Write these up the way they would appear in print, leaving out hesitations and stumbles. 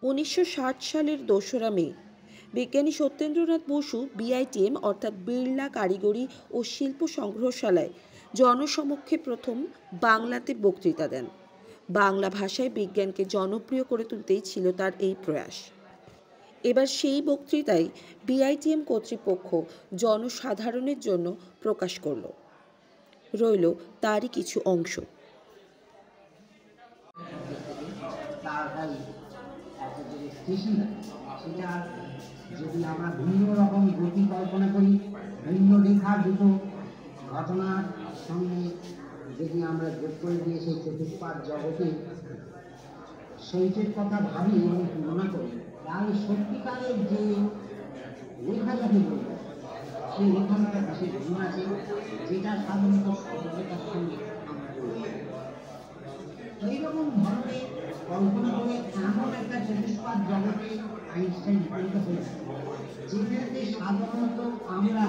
1960 সালের 2রা মে বিজ্ঞানী সত্যেন্দ্রনাথ বসু বিআইটিএম অর্থাৎ বিড়লা কারিগরি ও শিল্প সংগ্রহশালায় জনসমক্ষে প্রথম বাংলাতে বক্তৃতা দেন। বাংলা ভাষায় বিজ্ঞানকে জনপ্রিয় করে তুলতেই ছিল তার এই প্রয়াস। এবার সেই বক্তৃতাই বিআইটিএম কর্তৃপক্ষ জনসাধারণের জন্য প্রকাশ করল। রইল তারই কিছু অংশ। যদি আমরা ভিন্ন রকম গতি কল্পনা করি, ভিন্ন রেখা দুটো ঘটনার সঙ্গে যদি আমরা যোগ করে দিয়ে সেই চতুষ্পাদ জগতে সেইটার কথা ভাবি এবং তুলনা করি, তাহলে সত্যিকারের যে রেখা যাকে বলব সেই রেখার একটা বিশেষ গুণ আছে, যেটা সাধারণত সরলতার সঙ্গে আমরা করি। এইরকম ধরনের কল্পনা করে এমন একটা চতুষ্পাদ জগতে আইনস্টাইন উপনীত হয়েছে, যেখানে সাধারণত আমরা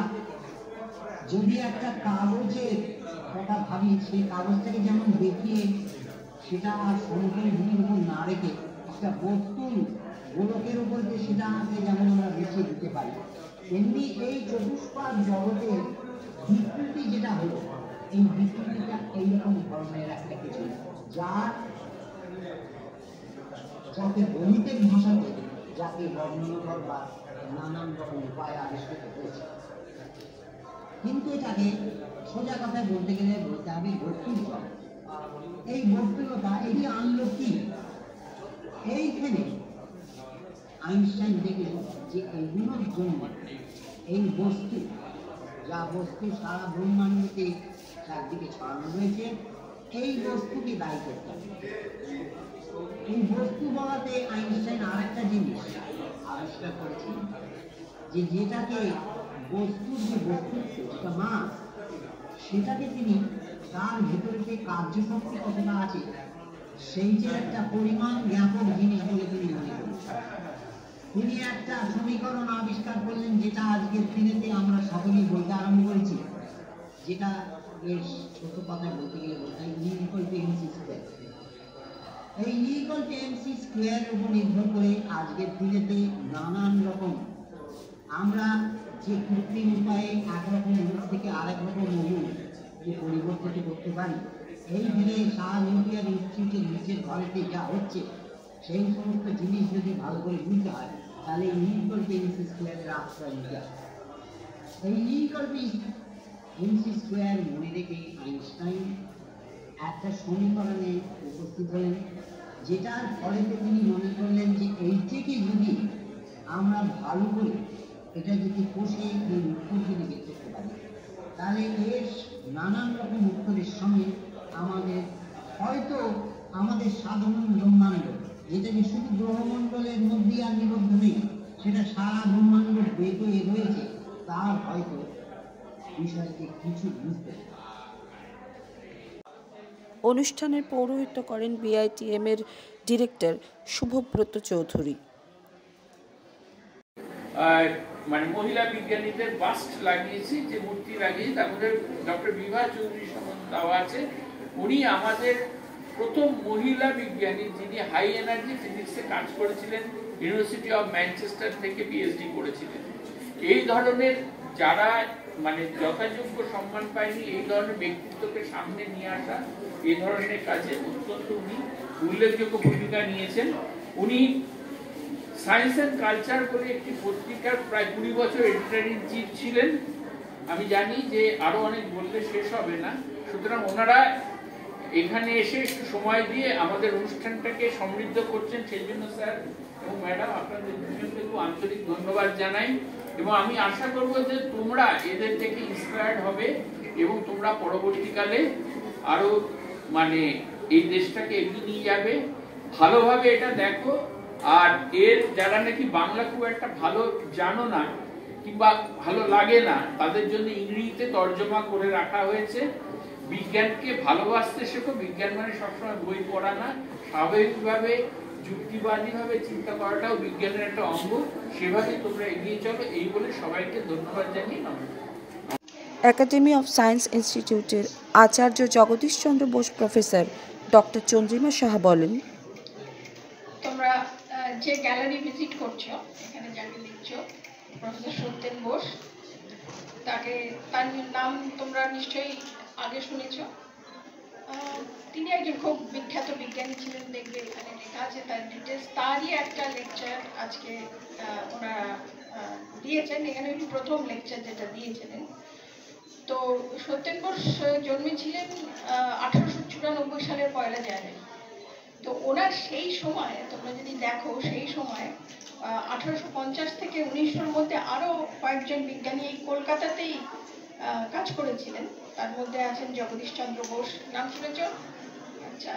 যদি একটা কাগজের কথা ভাবি, সেই কাগজটাকে যেমন দেখিয়ে সেটা সমতল ভূমির উপর না রেখে একটা বস্তুর গোলকের উপর যে সেটা যেমন আমরা বেছে দিতে পারি, এমনি এই চতুষ্পাদ জগতের বিকৃতি যেটা হলো, এই বিকৃতিটা এইরকম ধরনের একটা কিছু, যাকে গণিতের ভাষাতে যাকে বর্ণনা বা নানান রকম উপায় আবিষ্কৃত হয়েছে। কিন্তু এটাকে সোজা কথায় বলতে গেলে বলতে হবে বস্তুলতা। এই বস্তুলতা এটি আনলো কি? এইখানে আইনস্টাইন দেখলেন যে এইগুলোর জন্য এই বস্তু, যা বস্তু সারা ব্রহ্মাণ্ডকে চারদিকে ছড়ানো রয়েছে, এই বস্তুকে দায়ী করতে হবে। এই বস্তু বলাতে আইনস্টাইন আর একটা জিনিস আবিষ্কার করেছেন, যে যেটাকে বস্তুর যে বস্তুত্ব, যেটা মাস, সেটাকে তিনি তার ভেতরে যে কার্যশক্তি কতটা আছে সেই যে একটা পরিমাণ জ্ঞাপক জিনিস বলে তিনি মনে করেন। তিনি একটা সমীকরণ আবিষ্কার করলেন, যেটা আজকের দিনেতে আমরা সকলেই বলতে আরম্ভ করেছি, যেটা বেশ ছোট কথায় বলতে গেলে বলতে হয় E=mc²। এই E=mc² এর উপর নির্ভর করে আজকের দিনেতে নানান রকম আমরা যে কৃত্রিম উপায়ে একরকম অণু থেকে আরেক রকম অণু যে পরিবর্তিত করতে পারি, এই দিনে শাহ নিউক্লিয়ার ইনস্টিটিউটের নিচের ঘরেতে যা হচ্ছে, সেই সমস্ত জিনিস যদি ভালো করে বুঝতে হয়, তাহলে E=mc² এর আশ্রয় নিতে হয়। এই E=mc² মনে রেখে আইনস্টাইন একটা সমীকরণে উপস্থিত হলেন, যেটার ফলেতে তিনি মনে করলেন যে এইটিকে যদি আমরা ভালো করে এটা যদি কষে এই উত্তর যদি বের করতে পারি, তাহলে এর নানান রকম উত্তরের সঙ্গে আমাদের হয়তো আমাদের সাধারণ ব্রহ্মাণ্ড, যেটা যে শুধু গ্রহমণ্ডলের মধ্যে আর নিবদ্ধ নেই, সেটা সারা ব্রহ্মাণ্ড বেগে রয়েছে, তার হয়তো বিষয়কে কিছু বুঝতে পারে। অনুষ্ঠানের পৌরোহিত্য করেন বিআইটিএম এর ডিরেক্টর শুভব্রত চৌধুরী। মানে মহিলা বিজ্ঞানীদের বাস্ট লাগিয়েছি, যে মূর্তি লাগিয়েছি, তারপরে ডক্টর বিভা চৌধুরী দেওয়া আছে। উনি আমাদের প্রথম মহিলা বিজ্ঞানী যিনি হাই এনার্জি ফিজিক্সে কাজ করেছিলেন, ইউনিভার্সিটি অফ ম্যানচেস্টার থেকে পিএইচডি করেছিলেন। এই ধরনের যারা মানে যথাযোগ্য সম্মান পায়নি, এই ধরনের ব্যক্তিত্বকে সামনে নিয়ে আসা, এই ধরনের কাজে অত্যন্ত উনি উল্লেখযোগ্য ভূমিকা নিয়েছেন। উনি সায়েন্স অ্যান্ড কালচার করে একটি পত্রিকার প্রায় 20 বছর এডিটর ইন চিফ ছিলেন। আমি জানি যে আরো অনেক বললে শেষ হবে না, সুতরাং ওনারা এখানে এসে একটু সময় দিয়ে আমাদের অনুষ্ঠানটাকে সমৃদ্ধ করছেন, সেই জন্য স্যার এবং ম্যাডাম আপনাদের দুজনকে খুব আন্তরিক ধন্যবাদ জানাই। এবং আমি আশা করব যে তোমরা এদের থেকে ইন্সপায়ার্ড হবে এবং তোমরা পরবর্তীকালে আরো মানে এই দেশটাকে এগিয়ে নিয়ে যাবে। ভালোভাবে এটা দেখো। আর এর যারা নাকি বাংলা খুব একটা ভালো জানো না কিংবা ভালো লাগে না, তাদের জন্য ইংরেজিতে তর্জমা করে রাখা হয়েছে। বিজ্ঞানকে ভালোবাসতে শেখো। বিজ্ঞান মানে সবসময় বই পড়া না, স্বাভাবিকভাবে যুক্তিবাদীভাবে চিন্তা করাটাও বিজ্ঞানের একটা অঙ্গ। সেভাবে তোমরা এগিয়ে চলো, এই বলে সবাইকে ধন্যবাদ জানিয়ে নমস্কার। একাডেমি অফ সায়েন্স ইনস্টিটিউটের আচার্য জগদীশচন্দ্র বোস প্রফেসর ডক্টর চন্দ্রিমা সাহা বলেন, তোমরা যে গ্যালারি ভিজিট করছো, এখানে যাকে দেখছো প্রফেসর সত্যেন বোস, তার নাম তোমরা নিশ্চয়ই আগে শুনেছো। তিনি একজন খুব বিখ্যাত বিজ্ঞানী ছিলেন, দেখবে এখানে লেখা আছে তার ডিটেলস। তারই একটা লেকচার আজকে ওনারা দিয়েছেন, এখানে উনি প্রথম লেকচার যেটা দিয়েছিলেন। তো সত্যেন বোস জন্মেছিলেন 1894 সালের 1 জানুয়ারি। তো ওনার সেই সময় তোমরা যদি দেখো, সেই সময় 1850 থেকে 1900-র মধ্যে আরও কয়েকজন বিজ্ঞানী এই কলকাতাতেই কাজ করেছিলেন। তার মধ্যে আছেন জগদীশচন্দ্র বোস, নাম শুনেছ? আচ্ছা,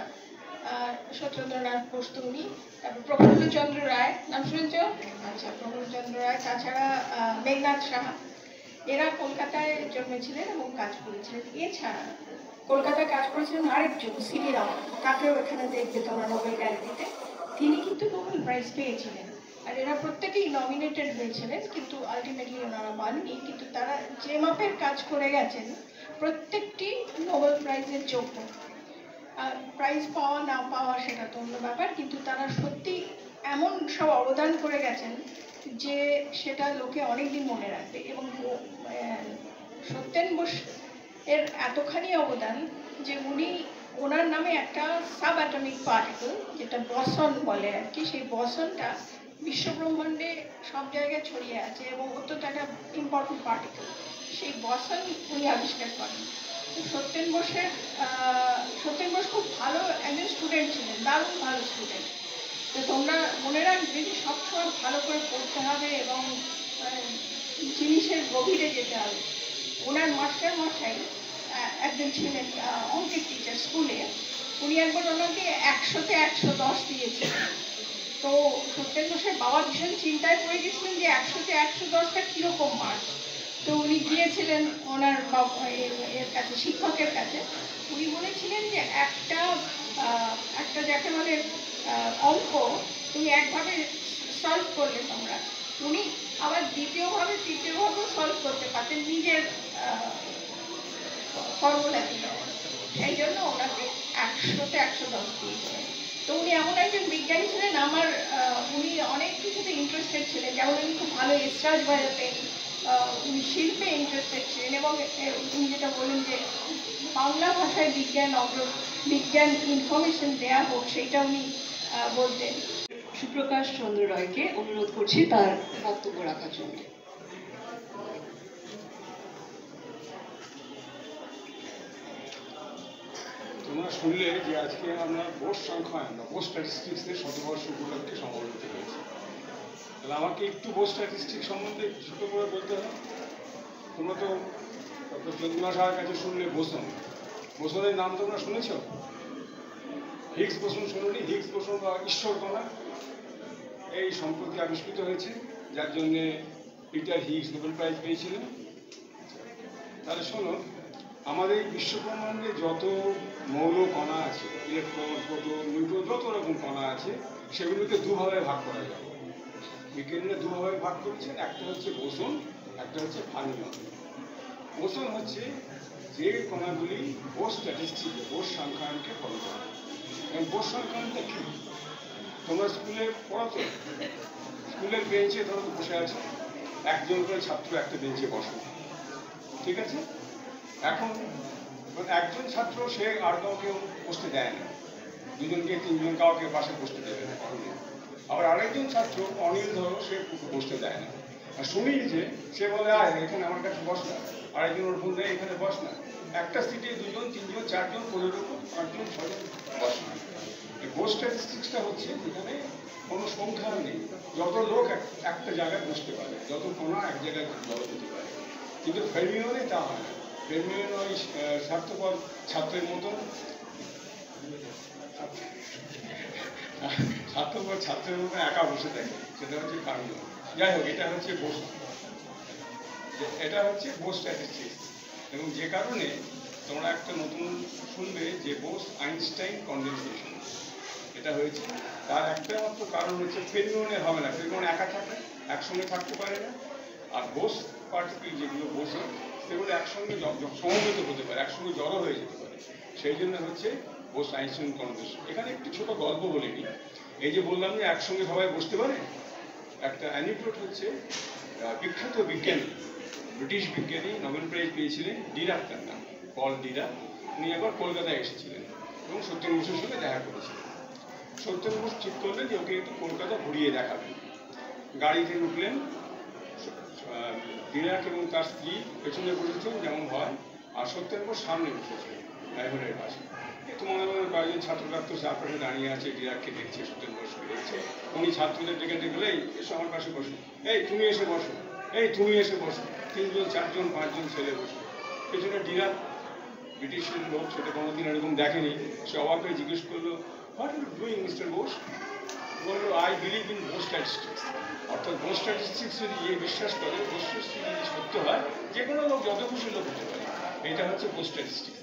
সত্যেন্দ্রনাথ বোস তো উনি। তারপর প্রফুল্লচন্দ্র রায়, নাম শুনেছ? আচ্ছা, প্রফুল্লচন্দ্র রায়। তাছাড়া মেঘনাথ সাহা, এরা কলকাতায় জন্মেছিলেন এবং কাজ করেছিলেন। এছাড়া কলকাতায় কাজ করেছিলেন আরেকজন সিভি রামন, তাকেও এখানে দেখবে তোমরা নোবেল গ্যালারিতে। তিনি কিন্তু নোবেল প্রাইজ পেয়েছিলেন, আর এরা প্রত্যেকেই নমিনেটেড হয়েছিলেন, কিন্তু আলটিমেটলি ওনারা পাননি। কিন্তু তারা যে মাপের কাজ করে গেছেন প্রত্যেকটি নোবেল প্রাইজের যোগ্য। প্রাইজ পাওয়া না পাওয়া সেটা তো অন্য ব্যাপার, কিন্তু তারা সত্যি এমন সব অবদান করে গেছেন যে সেটা লোকে অনেকদিন মনে রাখবে। এবং সত্যেন বোস এর এতখানি অবদান যে ওনার নামে একটা সাব অ্যাটমিক পার্টিকেল, যেটা বসন বলে আর কি, সেই বসনটা বিশ্বব্রহ্মাণ্ডে সব জায়গায় ছড়িয়ে আছে এবং অত্যন্ত একটা ইম্পর্টেন্ট পার্টিকেল। সেই বসন উনি আবিষ্কার করেন। সত্যেন বোস খুব ভালো একজন স্টুডেন্ট ছিলেন, দারুণ ভালো স্টুডেন্ট। তো তোমরা মনে রাখবে যে সবসময় ভালো করে পড়তে হবে এবং জিনিসের গভীরে যেতে হবে। ওনার মাস্টার মশাই একজন ছিলেন অঙ্কের টিচার স্কুলে, উনি একবার ওনাকে 100-তে 110 দিয়েছিলেন। তো সত্যেন বোসের বাবা ভীষণ চিন্তায় পড়ে গেছিলেন যে 100-তে 110টা কীরকম মার্ক। তো উনি গিয়েছিলেন ওনার এর কাছে, শিক্ষকের কাছে। উনি বলেছিলেন যে একটা যাকে বলে অঙ্ক তুমি একভাবে সলভ করলে তোমরা, উনি আবার দ্বিতীয়ভাবে তৃতীয়ভাবেও সলভ করতে পারতেন নিজের ফর্মুলা দিয়ে। সেই জন্য ওনাকে 100-তে 110 দিয়েছিলেন। তো উনি এমন একজন বিজ্ঞানী ছিলেন, উনি অনেক কিছুতে ইন্টারেস্টেড ছিলেন। যেমন উনি খুব ভালো এসরাজ বাজাতেন, উনি শিল্পে ইন্টারেস্টেড ছিলেন, এবং উনি যেটা বলেন যে বাংলা ভাষায় বিজ্ঞান ইনফরমেশন দেওয়া হোক, সেইটা উনি বলতেন। সুপ্রকাশ চন্দ্র রায়কে অনুরোধ করছি তার বক্তব্য রাখার জন্য। তোমরা শুনলে যে আজকে আমরা বোস সংখ্যায়ন বা বোস স্ট্যাটিস্টিক্সের শতবর্ষ উপলক্ষে সমবেত হয়েছে। তাহলে আমাকে একটু বোস স্ট্যাটিস্টিক্স সম্বন্ধে ছোট করে বলতে হবে। তোমরা তো ডক্টর চন্দ্রনাথ সাহার কাছে শুনলে বোসনের নাম তোমরা শুনেছ? হিগস বোসন শুনুনি? হিগস বোসন বা ঈশ্বর কণা এই সম্প্রতি আবিষ্কৃত হয়েছে, যার জন্যে পিটার হিগস নোবেল প্রাইজ পেয়েছিলেন। তাহলে শোনো, আমাদের এই বিশ্বব্রহ্মাণ্ডে যত মৌল কণা আছে, ইলেকট্রন, প্রোটন, নিউট্রন, যত রকম কণা আছে, সেগুলোকে দুভাবে ভাগ করা যায়। বিজ্ঞানীরা দুভাবে ভাগ করেছেন, একটা হচ্ছে বোসন, একটা হচ্ছে ফার্মিয়ন। বোসন হচ্ছে যে কণাগুলি বোস স্ট্যাটিস্টিক্স, বোস সংখ্যায়নকে ফলো করে। এবং বোস সংখ্যায়নটা কি? তোমরা স্কুলে পড়াতো, স্কুলের বেঞ্চে ধরো বসে আছে, একজন করে ছাত্র একটা বেঞ্চে বসে, ঠিক আছে? এখন একজন ছাত্র সে আর কাউকে বসতে দেয় না, দুজনকে তিনজন কাউকে পাশে বসতে দেবে না। আবার আরেকজন ছাত্র অনিল ধরো, সে বসতে দেয় না। আর সুনীল যে, সে বলে আয় এখানে আমার কাছে বস না, আরেকজন ওর ফোন দেয় এখানে বস না। একটা সিটে 2জন 3জন 4জন 15 5জন 6জন বস না। এই বোস স্ট্যাটিস্টিক্সটা হচ্ছে যেখানে কোনো সংখ্যা নেই, যত লোক একটা জায়গায় বসতে পারে, যত কণা এক জায়গায় জড়ো হতে পারে। কিন্তু ফেরমিয়নে তা হয় না। ফেরমিয়ন ওই স্বার্থপর ছাত্রের মতন একা বসে থাকে, সেটা হচ্ছে ফার্মিয়ন। যাই হোক, এটা হচ্ছে বোস স্ট্যাটিস্টিক্স। এবং যে কারণে তোমরা একটা নতুন শুনবে যে বোস আইনস্টাইন কনডেনসেশন, এটা হয়েছে। তার একটা মাত্র কারণ হচ্ছে ফেরমিয়নে হবে না, ফেরমিয়ন একা থাকে, একসঙ্গে থাকতে পারে না। আর বোস পার্টিকেল যেগুলো বোসন, সেগুলো একসঙ্গে সমবেত হতে পারে, একসঙ্গে জড়ো হয়ে যেতে পারে। সেই জন্য হচ্ছে বোস আইনস্টাইন কনডেনসেশন। এখানে একটি ছোট গল্প বলে নিই। এই যে বললাম যে একসঙ্গে সবাই বসতে পারে, একটা অ্যানিকডোট হচ্ছে বিখ্যাত বিজ্ঞানী, ব্রিটিশ বিজ্ঞানী, নোবেল প্রাইজ পেয়েছিলেন, ডিরাক তার নাম, পল ডিরাক। উনি একবার কলকাতায় এসেছিলেন এবং সত্যেন বসুর সঙ্গে দেখা করেছিলেন। সত্যেন বসু ঠিক করলেন যে ওকে একটু কলকাতা ঘুরিয়ে দেখাবেন। গাড়িতে উঠলেন, ডিরাক এবং তার স্ত্রী পেছনে বসেছেন যেমন হয়, আর সত্যেন বসু সামনে বসেছেন ড্রাইভারের পাশে। একটু মনে মনে কয়েকজন ছাত্ররা তো চারপাশে দাঁড়িয়ে আছে, ডিরাককে দেখছে, সত্যেন বসুকে দেখছে। উনি ছাত্রদের ডেকে ডেকে, এই এসো আমার পাশে বসো, এই তুমি এসে বসো, এই তুমি এসে বসো। 3 জন 4 জন 5 জন ছেলে বসে। পেছনে ডিরাক, ব্রিটিশের লোক, সেটা কোনোদিন এরকম দেখেনি, সে অবাক হয়ে জিজ্ঞেস করলো, what are you doing mister Bose? বললো, I believe in Bose statistics. অর্থাৎ বোস স্ট্যাটিস্টিক্স যদি বিশ্বাস করে, বোস স্ট্যাটিস্টিক্স যদি সত্য হয়, যে কোনো লোক যত খুশি লোক হতে পারে। এটা হচ্ছে বোস স্ট্যাটিস্টিক্স।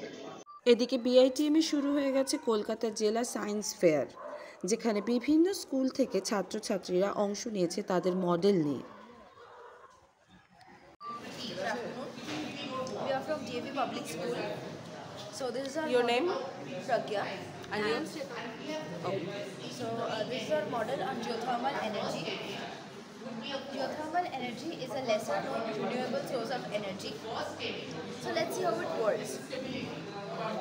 এদিকে বিআইটিএমে শুরু হয়ে গেছে কলকাতা জেলা সায়েন্স ফেয়ার, যেখানে বিভিন্ন স্কুল থেকে ছাত্রছাত্রীরা অংশ নিয়েছে তাদের মডেল নিয়ে। We are from DAV Public School. So this is our Your name? Pragya. And you? So this is our model on geothermal energy. Geothermal energy is a lesser known renewable source of energy. So let's see how it works.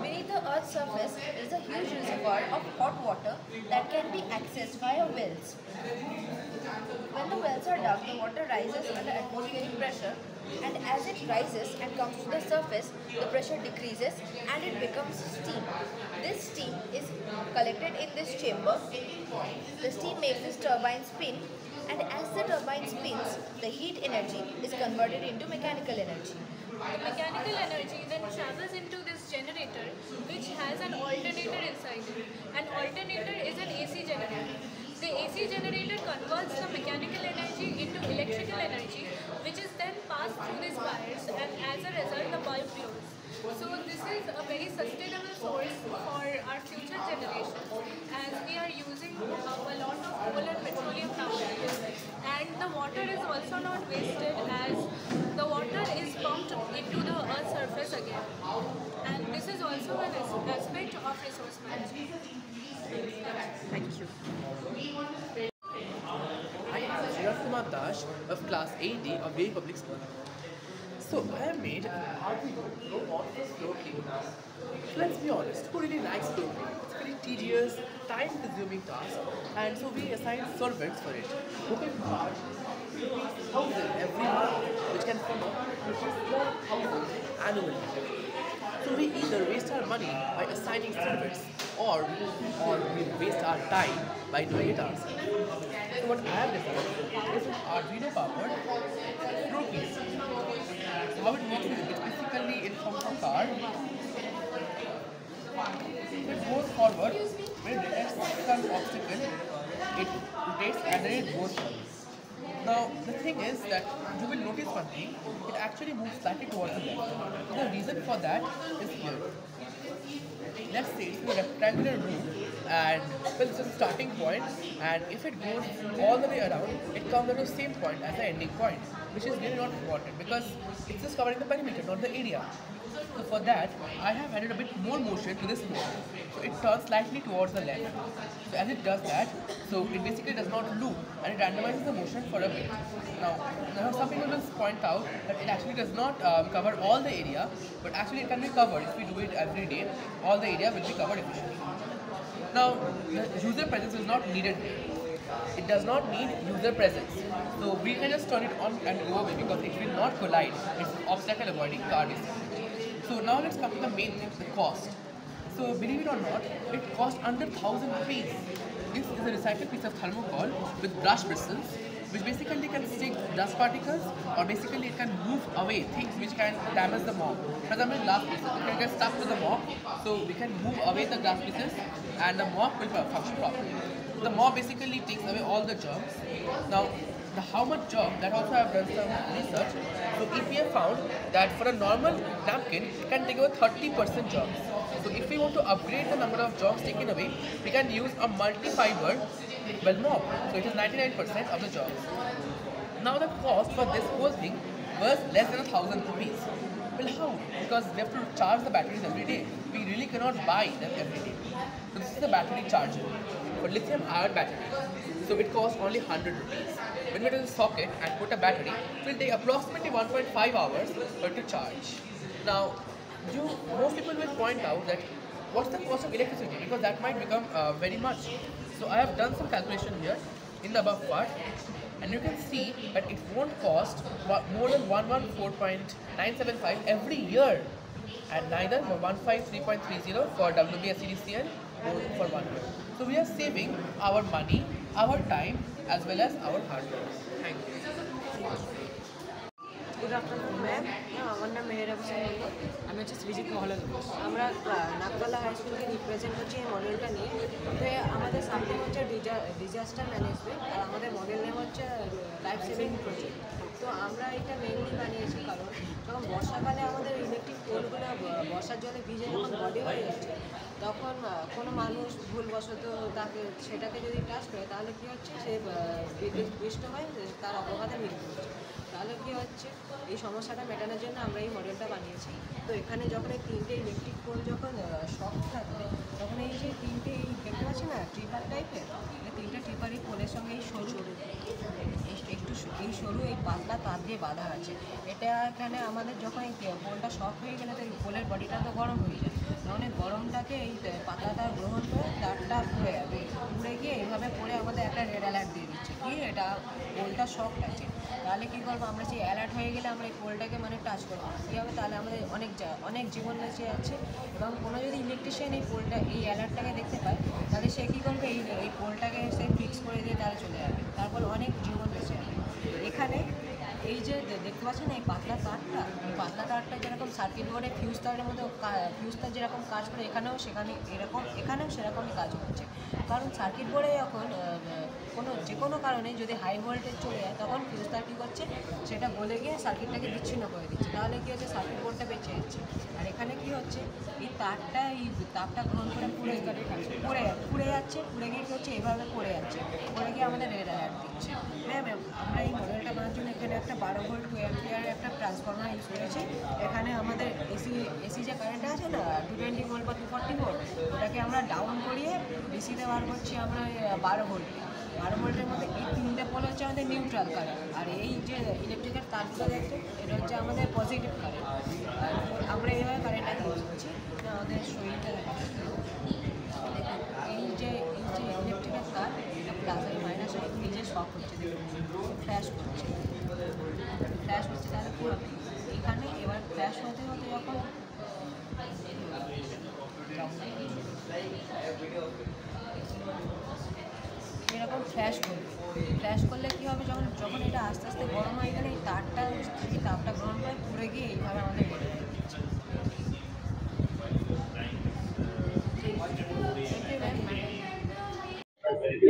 Beneath the Earth's surface is a huge reservoir of hot water that can be accessed via wells. When the wells are dug, the water rises under atmospheric pressure, and as it rises and comes to the surface, the pressure decreases and it becomes steam. This steam is collected in this chamber. The steam makes this turbine spin, and as the turbine spins, the heat energy is converted into mechanical energy. The mechanical energy then travels into this generator, which has an alternator inside it. An alternator is an AC generator. The AC generator converts the mechanical energy into electrical energy, which is then passed through these wires, and as a result the bulb glows. So this is a very sustainable source for our future generations, as we are using a lot of coal and petroleum nowadays. And the water is also not wasted, as the water is pumped into the earth's surface again. And this is also an aspect of resource management. Thank you. I am Chirag Kumar Dash of class 8D of DAV Public School. So I have made an Arduino robot for floor cleaning. So let's be honest, who really likes floor cleaning? It's a very tedious, time-consuming task, and so we assign servants for it, who can charge 1,000 every month, which can come up to 12,000 annually. So we either waste our money by assigning servants, or we waste our time by doing it ourselves. So what I have developed is an Arduino powered floor cleaner. So how it works is it's basically in form of a car. It goes forward, when it detects some obstacle, it rotates and then it goes forward. Now the thing is that you will notice one thing, it actually moves slightly towards the left. So the reason for that is here. Let's say it's a rectangular room, and well, it's a starting point, and if it goes all the way around, it comes at the same point as the ending point, which is really not important because it's just covering the perimeter, not the area. So for that, I have added a bit more motion to this motor. So it turns slightly towards the left. So as it does that, so it basically does not loop, and it randomizes the motion for a bit. Now some people will point out that it actually does not cover all the area, but actually it can be covered if we do it every day. All the area will be covered efficiently. Now the user presence is not needed here. It does not need user presence. So we can just turn it on and go away because it will not collide. It's an obstacle avoiding car basically. So now let's come to the main thing, the cost. So believe it or not, it costs under 1,000 rupees. This is a recycled piece of thermocol with brush bristles, which basically can stick dust particles, or basically it can move away things which can damage the mop. For example, glass pieces, it can get stuck to the mop, so we can move away the glass pieces and the mop will function properly. The mop basically takes away all the germs. Now, how much germ, that also I have done some research. So EPA found that for a normal napkin, it can take away 30% germs. So if we want to upgrade the number of germs taken away, we can use a multi-fiber mop. So it is 99% of the germs. Now the cost for this whole thing was less than 1,000 rupees. Well, how? Because we have to charge the batteries every day. We really cannot buy them every day. So this is the battery charger. for lithium ion battery. So it costs only 100 rupees. When we do the socket and put a battery, it will take approximately 1.5 hours to charge. Now, most people will point out that what's the cost of electricity, because that might become very much. So I have done some calculation here in the above part, and you can see that it won't cost more than 114.975 every year, and neither 153.30 for WBSCDCL or for 1 year. So we are saving our money, our time, as well as our hard work. Thank you. Good afternoon ma'am, আমার নাম মেহের হোসেন মোল্লা, আমি হচ্ছে সৃজিত মহলা ঘোষ। আমরা নাগতলা high স্কুলকে represent করছি এই মডেলটা নিয়ে। তো আমাদের সাবজেক্ট হচ্ছে ডিজাস্টার ম্যানেজমেন্ট, আর আমাদের মডেল নেম হচ্ছে লাইফ সেভিং প্রজেক্ট। তো আমরা এটা মেনলি বানিয়েছি কারণ যখন বর্ষাকালে আমাদের ইলেকট্রিক পোলগুলো বর্ষার জলে ভিজে যখন বডি হয়ে যাচ্ছে, তখন কোনো মানুষ ভুলবশত সেটাকে যদি টাচ করে, তাহলে কী হচ্ছে, সে বিদ্যুৎস্পৃষ্ট হয়ে তার অপঘাতে মৃত্যু হচ্ছে। তাহলে কী হচ্ছে, এই সমস্যাটা মেটানোর জন্য আমরা এই মডেলটা বানিয়েছি। তো এখানে যখন এই 3টে ইলেকট্রিক পোল যখন শক থাকবে, তখন এই যে 3টে দেখতে পাচ্ছি না ট্রিপার টাইপের, এই 3টে ট্রিপার এই পোলের সঙ্গে এই সরু এই পাতলা তার দিয়ে বাঁধা আছে। এটা এখানে আমাদের যখন এই পোলটা শক হয়ে গেলে, তো এই পোলের বডিটা তো গরম হয়ে যায়, তখন এই গরমটাকে এই পাতলা তার গ্রহণ করে তারটা পুড়ে যাবে। পুড়ে গিয়ে এইভাবে পড়ে আমাদের একটা রেড অ্যালার্ট দিয়ে দিচ্ছে কি এটা পোলটা শক আছে। তাহলে কী করবো, আমরা সেই অ্যালার্ট হয়ে গেলে আমরা এই পোলটাকে টাচ করবো, কী হবে, তাহলে আমাদের অনেক জীবন বেঁচে যাচ্ছে। এবং কোনো যদি ইলেকট্রিশিয়ান এই অ্যালার্টটাকে দেখতে পায়, তাহলে সে কী করবে, এই পোলটাকে সে ফিক্স করে দিয়ে তাহলে চলে যাবে, তারপর অনেক জীবন বেঁচে যাবে। এখানে এই যে দেখতে পাচ্ছেন এই পাতলা তারটা যেরকম সার্কিট বোর্ডে ফিউজ তার যেরকম কাজ করে, এখানেও সেরকমই কাজ হচ্ছে। কারণ সার্কিট বোর্ডে যখন যে কোনো কারণে যদি হাই ভোল্টেজ চলে যায়, তখন ফিউজ তার কী করছে, সেটা গলে গিয়ে সার্কিটটাকে বিচ্ছিন্ন করে দিচ্ছে। তাহলে কী হচ্ছে, সার্কিট বোর্ডটা বেঁচে যাচ্ছে। আর এখানে কী হচ্ছে, এই তারটা গ্রহণ করে পুড়ে যাচ্ছে, পুড়ে গিয়ে কী হচ্ছে, এভাবে পড়ে যাচ্ছে, পড়ে গিয়ে আমাদের রেড অ্যালার্ট দিচ্ছে। ম্যাম, আমরা এই মডেলটা বানানোর জন্য এখানে একটা 12 ভোল্ট 2 অ্যাম্পিয়ারের একটা ট্রান্সফর্মার ইউজ করেছি। এখানে আমাদের এসি যে কারেন্ট আছে না 220 ভোল্ট বা 240 ভোল্ট, ওটাকে আমরা ডাউন করিয়ে ডিসিতে বার করছি আমরা 12 ভোল্টের মধ্যে। এই 3টে পোল হচ্ছে আমাদের নিউট্রাল কারেন্ট, আর এই যে ইলেকট্রিকের তারগুলো দেখছে, এটা হচ্ছে আমাদের পজিটিভ কারেন্ট। আমরা এইভাবে কারেন্টটাকে ইউজ করছি। আমাদের শরীরটা এই যে ইলেকট্রিকের তার প্লাস আর মাইনাস হয়ে নিজে শক হচ্ছে, ফ্ল্যাশ করছে, তাহলে কী হবে, এখানে এবার ফ্ল্যাশ হতে যখন এরকম ফ্ল্যাশ করলে কী হবে, যখন এটা আস্তে আস্তে গরম হয়ে গেলে এই তাপটা গ্রহণ করে পুড়ে গিয়ে এইভাবে আমাদের বেড়ে যায়।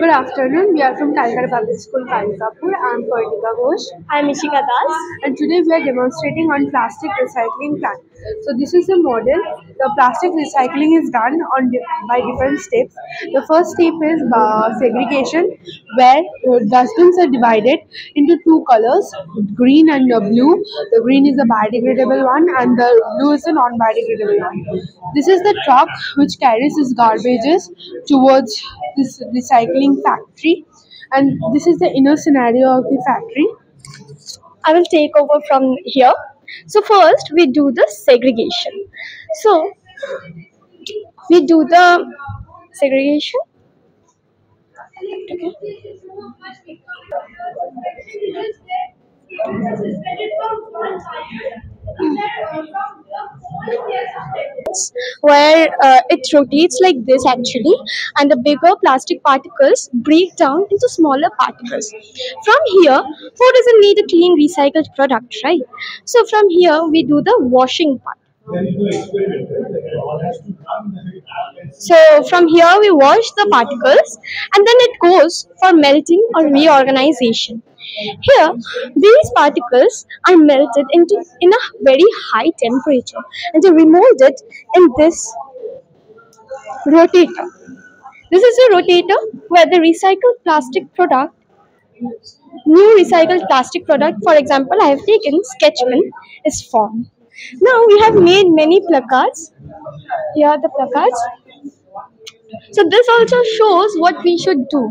Good afternoon. We are from Calcutta Public School, Kalikapur. I am Paritika Ghosh. I am Ishika Das. And today we are demonstrating on plastic recycling plant. So this is the model. The plastic recycling is done by different steps. The first step is segregation, where dustbins are divided into two colors, green and blue. The green is the biodegradable one and the blue is the non-biodegradable one. This is the truck which carries its garbages towards this recycling factory, and this is the inner scenario of the factory. I will take over from here. So first we do the segregation. So we do the segregation. Where it rotates like this actually, and the bigger plastic particles break down into smaller particles. From here, who doesn't need a clean recycled product, right? So from here we do the washing part. So from here we wash the particles, and then it goes for melting or reorganization. Here, these particles are melted in a very high temperature, and they remolded in this rotator. This is a rotator where the new recycled plastic product, for example, I have taken Sketchman, is formed. Now we have made many placards. Here are the placards. So this also shows what we should do.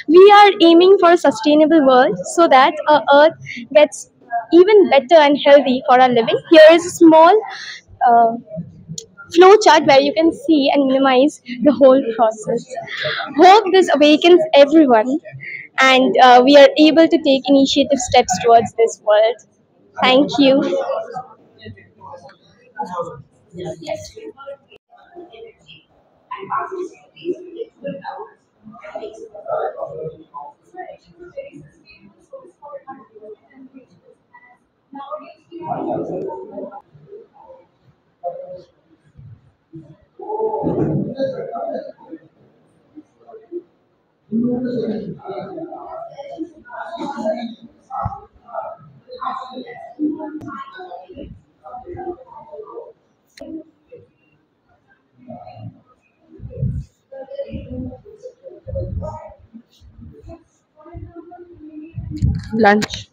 We are aiming for a sustainable world so that our earth gets even better and healthy for our living. Here is a small uh, flow chart where you can see and minimize the whole process. Hope this awakens everyone and we are able to take initiative steps towards this world. Thank you. Lunch.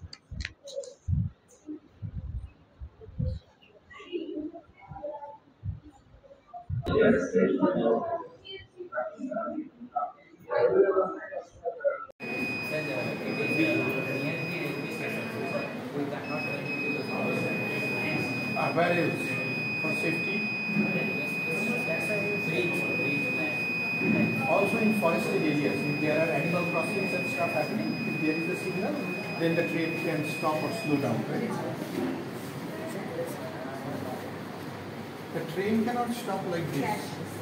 Where is for safety? Also in forested areas, if there are animal crossings and stuff happening, if there is a signal, then the train can stop or slow down, right? The train cannot stop like this.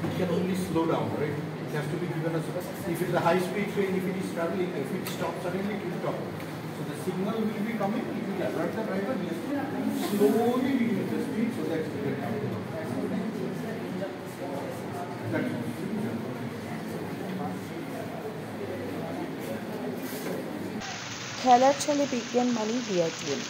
It can only slow down, right? It has to be given a, if it is a high-speed train, if it is traveling, if it stops suddenly, it will stop. So the signal will be coming, it will alert the driver, just slowly reduce the speed so that it will come. খেলার ছলে বিজ্ঞান মানেই BITM.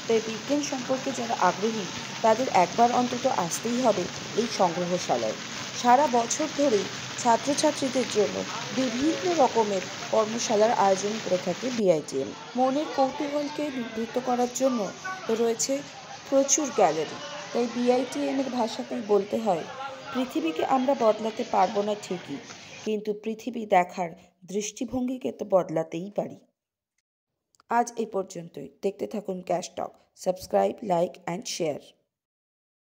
তাই বিজ্ঞান সম্পর্কে যারা আগ্রহী তাদের একবার অন্তত আসতেই হবে এই সংগ্রহশালায়। সারা বছর ধরেই ছাত্রছাত্রীদের জন্য বিভিন্ন রকমের কর্মশালার আয়োজন করে থাকে বিআইটিএম। মনের কৌতূহলকে নিবৃত্ত করার জন্য রয়েছে প্রচুর গ্যালারি। তাই বিআইটিএমের ভাষাতেই বলতে হয়, পৃথিবীকে আমরা বদলাতে পারবো না ঠিকই, কিন্তু পৃথিবী দেখার দৃষ্টিভঙ্গিকে তো বদলাতেই পারি। আজ এই পর্যন্তই। দেখতে থাকুন cash talk. Subscribe, like and share.